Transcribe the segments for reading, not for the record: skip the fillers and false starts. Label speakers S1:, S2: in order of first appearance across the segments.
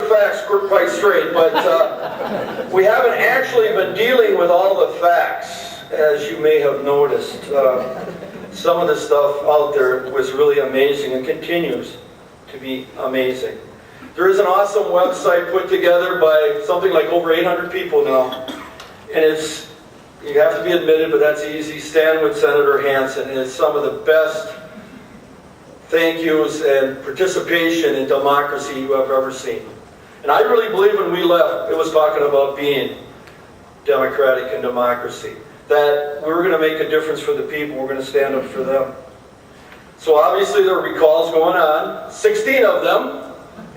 S1: the facts quite straight, but we haven't actually been dealing with all the facts, as you may have noticed. Some of the stuff out there was really amazing and continues to be amazing. There is an awesome website put together by something like over 800 people now, and it's, you have to be admitted, but that's easy, Stand with Senator Hansen, and it's some of the best thank yous and participation in democracy you have ever seen. And I really believe when we left, it was talking about being democratic and democracy, that we were going to make a difference for the people, we're going to stand up for them. So obviously there are recalls going on, 16 of them,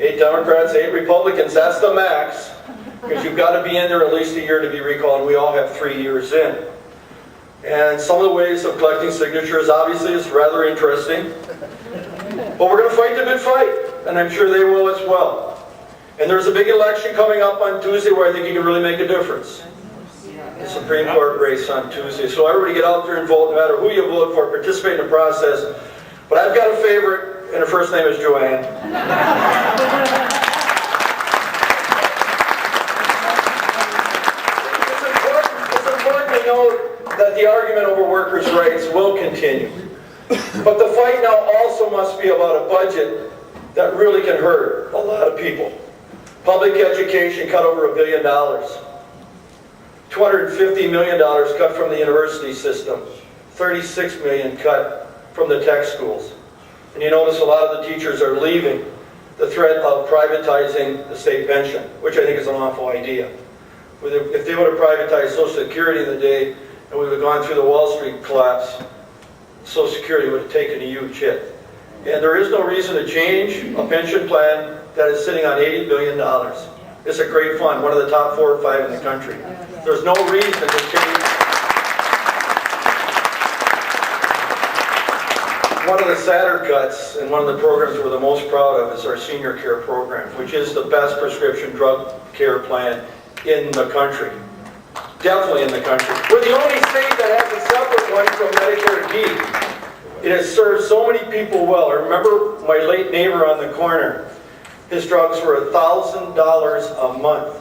S1: 8 Democrats, 8 Republicans, that's the max, because you've got to be in there at least a year to be recalled, and we all have 3 years in. And some of the ways of collecting signatures obviously is rather interesting. But we're going to fight the good fight, and I'm sure they will as well. And there's a big election coming up on Tuesday where I think you can really make a difference. The Supreme Court race on Tuesday. So everybody get out there and vote, no matter who you vote for, participate in the process. But I've got a favorite, and her first name is Joanne. It's important to note that the argument over workers' rights will continue. But the fight now also must be about a budget that really can hurt a lot of people. Public education cut over $1 billion. $250 million cut from the university system. $36 million cut from the tech schools. And you notice a lot of the teachers are leaving the threat of privatizing the state pension, which I think is an awful idea. If they would have privatized Social Security in the day and we would have gone through the Wall Street collapse, Social Security would have taken a huge hit. And there is no reason to change a pension plan that is sitting on $80 billion. It's a great fund, one of the top 4 or 5 in the country. There's no reason to change. One of the sadder cuts, and one of the programs we're the most proud of, is our senior care program, which is the best prescription drug care plan in the country. Definitely in the country. We're the only state that has a separate one from Medicare D. It has served so many people well. I remember my late neighbor on the corner. His drugs were $1,000 a month.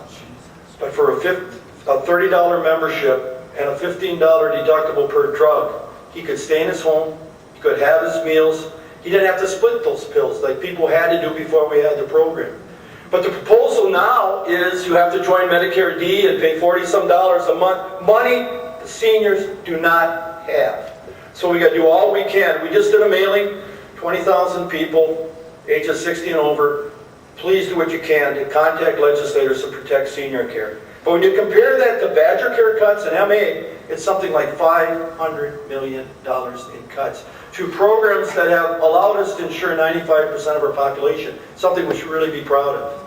S1: But for a $30 membership and a $15 deductible per drug, he could stay in his home, he could have his meals, he didn't have to split those pills like people had to do before we had the program. But the proposal now is you have to join Medicare D and pay $40-some a month. Money the seniors do not have. So we got to do all we can. We just did a mailing, 20,000 people, ages 60 and over. Please do what you can to contact legislators to protect senior care. But when you compare that to Badger Care cuts and MA, it's something like $500 million in cuts to programs that have allowed us to insure 95% of our population, something we should really be proud of.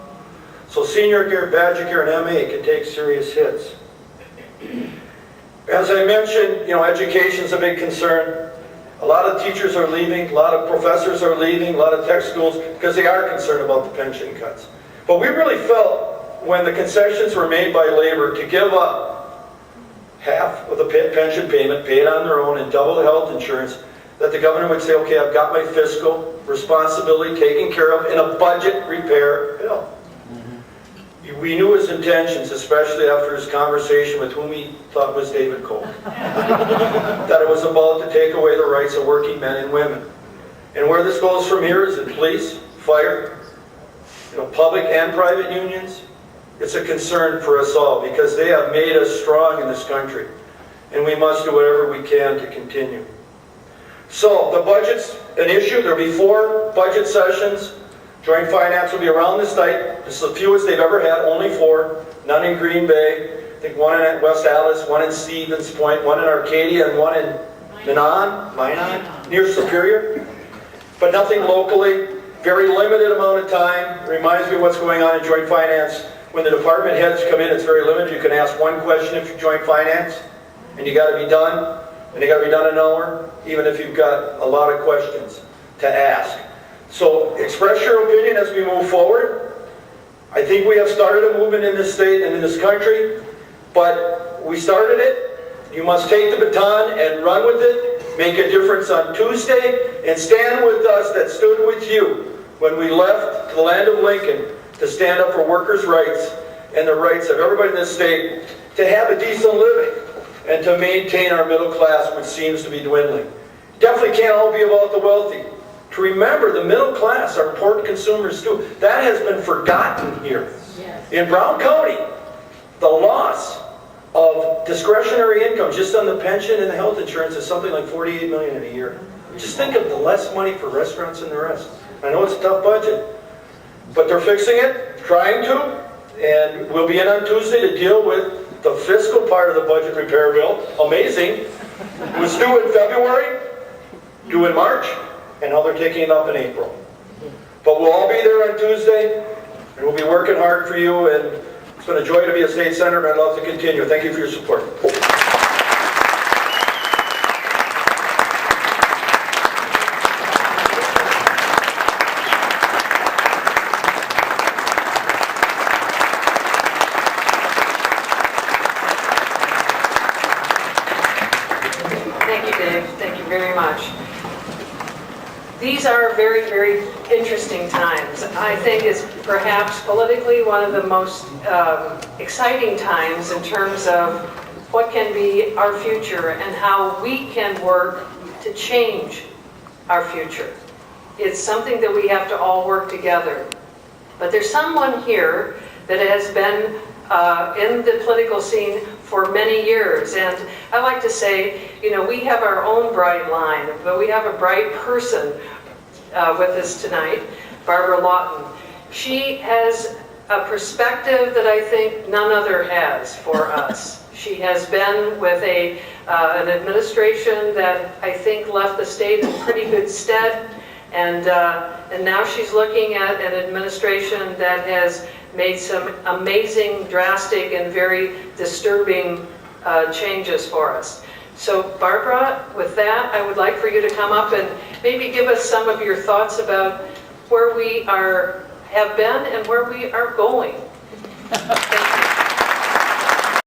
S1: So senior care, Badger Care, and MA can take serious hits. As I mentioned, education is a big concern. A lot of teachers are leaving, a lot of professors are leaving, a lot of tech schools, because they are concerned about the pension cuts. But we really felt when the concessions were made by labor to give up half of the pension payment, pay it on their own, and double the health insurance, that the governor would say, okay, I've got my fiscal responsibility taken care of in a budget repair bill. We knew his intentions, especially after his conversation with whom he thought was David Koch, that it was about to take away the rights of working men and women. And where this goes from here is in police, fire, public and private unions. It's a concern for us all because they have made us strong in this country, and we must do whatever we can to continue. So the budget's an issue. There'll be 4 budget sessions. Joint finance will be around this tight. This is the fewest they've ever had, only 4. None in Green Bay. I think 1 in West Allis, 1 in Stevens Point, 1 in Arcadia, and 1 in Minot, near Superior. But nothing locally. Very limited amount of time. Reminds me of what's going on in joint finance. When the department heads come in, it's very limited. You can ask 1 question if you joint finance, and you got to be done. And you got to be done in an hour, even if you've got a lot of questions to ask. So express your opinion as we move forward. I think we have started a movement in this state and in this country, but we started it. You must take the baton and run with it, make a difference on Tuesday, and stand with us that stood with you when we left the land of Lincoln to stand up for workers' rights and the rights of everybody in this state to have a decent living and to maintain our middle class, which seems to be dwindling. Definitely can't all be about the wealthy. To remember the middle class are important consumers too. That has been forgotten here. Yes. In Brown County, the loss of discretionary income just on the pension and the health insurance is something like $48 million in a year. Just think of the less money for restaurants and the rest. I know it's a tough budget, but they're fixing it, trying to, and we'll be in on Tuesday to deal with the fiscal part of the budget repair bill. Amazing. It was due in February, due in March, and now they're taking it up in April. But we'll all be there on Tuesday, and we'll be working hard for you, and it's been a joy to be a state senator, and I'd love to continue. Thank you for your support.
S2: Thank you, Dave. Thank you very much. These are very, very interesting times. I think it's perhaps politically one of the most exciting times in terms of what can be our future and how we can work to change our future. It's something that we have to all work together. But there's someone here that has been in the political scene for many years, and I like to say, you know, we have our own bright line, but we have a bright person with us tonight, Barb Lawton. She has a perspective that I think none other has for us. She has been with an administration that I think left the state in pretty good stead, and now she's looking at an administration that has made some amazing, drastic, and very disturbing changes for us. So Barbara, with that, I would like for you to come up and maybe give us some of your thoughts about where we have been and where we are going. Thank you.